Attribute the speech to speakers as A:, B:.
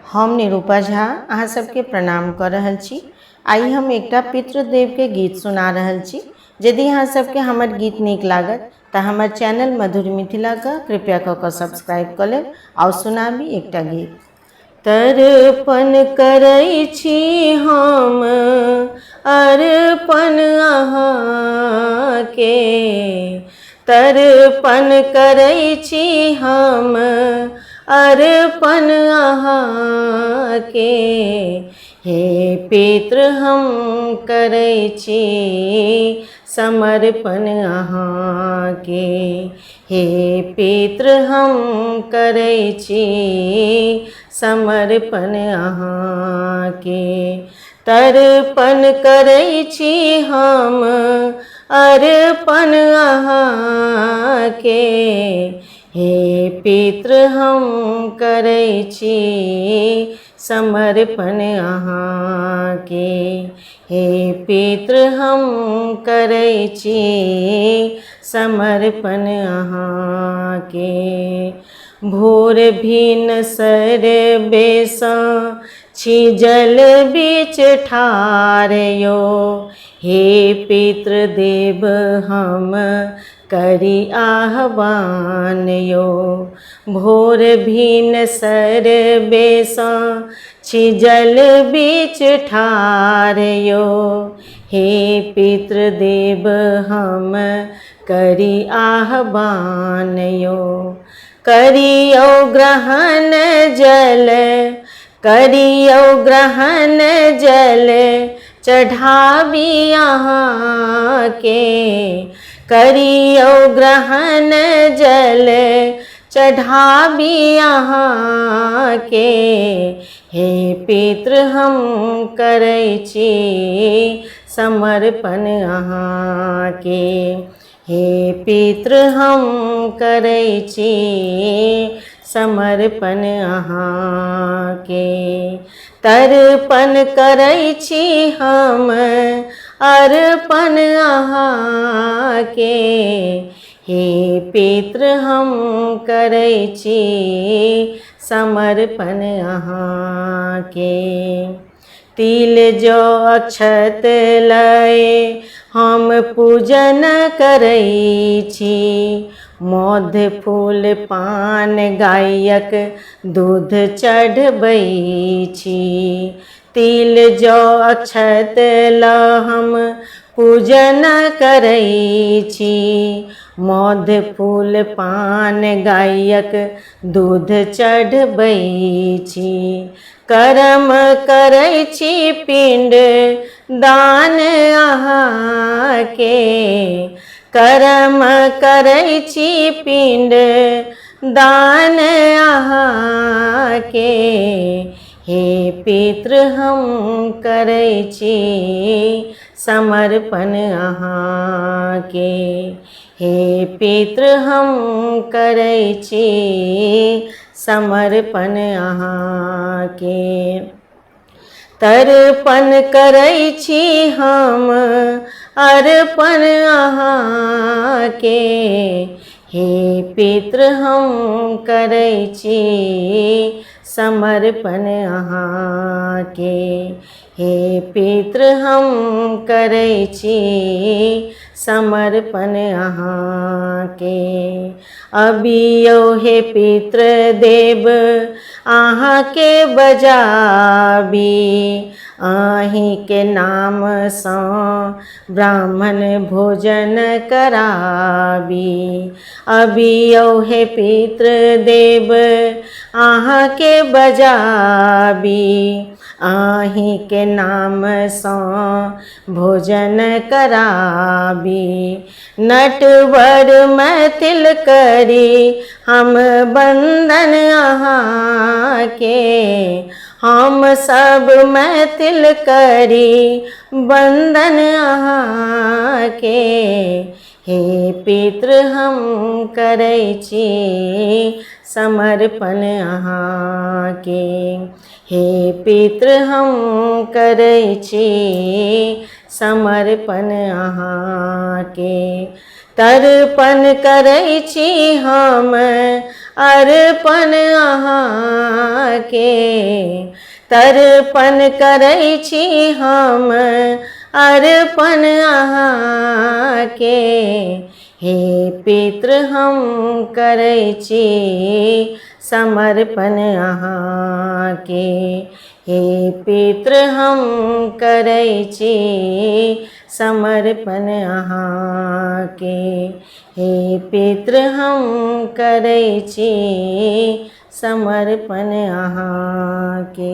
A: हम निरूपा झा अहाँ सबके प्रणाम कर रहल छी। आई हम एकटा पितृदेव के गीत सुना रहल छी। यदि अहाँ सबके हमर गीत नीक लागत तऽ हमर चैनल मधुर मिथिला के कृपया कऽ सब्सक्राइब कर लेब और सुनाबी एकटा गीत। तर्पण करै छी हम अर्पण अहाँ के, तर्पण करै छी हम अर्पण अहाँ के। हे पितृ हम करै छी समर्पण अहाँ के, हे पितृ हम करै छी समर्पण अहाँ के। तर्पण करै छी हम अर्पण अहाँ के, हे पितृ हम करै छी समर्पण अहाँ के, हे पितृ हम करै छी समर्पण अहाँ के। भोर भिनसर बेसा छी जल बीच ठाढ़ यो, हे पितृदेव हम करी आह्वान यो। भोर भिनसर बेसा छी जल बीच ठाढ़ यो, हे पितृदेव हम करी आह्वान यो। करियो ग्रहण जल, करियो ग्रहण जल चढ़ाबी अहाँ के, करियो ग्रहण जल चढ़ाबी अहाँ के। हे पितृ हम करै छी समर्पण अहाँ के, हे पितृ हम करै छी समर्पण अहाँ के। तर्पण करै छी हम अर्पण अहाँ के, हे पितृ हम करै छी समर्पण अहाँ के। तिल जौ अक्षत लय हम पूजन करै छी, मध फूल पान गायक दूध चढ़बै छी। तिल जौ अक्षत ल हम पूजन करै छी, मध फूल पान गायक दूध चढ़बै छी। कर्म करै छी पिंड दान अहाँ के, कर्म करै छी पिंड दान अहाँ के। हे पितृ हम करै छी समर्पण अहाँ के, हे पितृ हम करै छी समर्पण अहाँ के। तर्पण करै छी हम अर्पण अहाँ के, हे पितृ हम करै छी समर्पण अहाँ के, हे पितृ हम करै छी समर्पण अहाँ के। अबियौ हे पितृदेव अहाँ के बजाबी, अहीं के नाम सँ ब्राह्मण भोजन कराबी। अबियौ हे पितृदेव अहाँ के बजाबी, अहीं के नाम सँ भोजन कराबी। नटवर मैथिल करी हम बंदन अहाँ के, हम सब मैथिल करी बंदन अहाँ के। हे पितृ हम करै छी समर्पण अहाँ के, हे पितृ हम करै छी समर्पण अहाँ के। तर्पण करै छी हम अर्पण अहाँके तर्पण करै छी हम अर्पण अहाँके हे पितृ हम करै छी समर्पण अहाँके हे पितृ हम करै छी समर्पण अहाँके हे पितृ हम करै छी समर्पण अहाँके।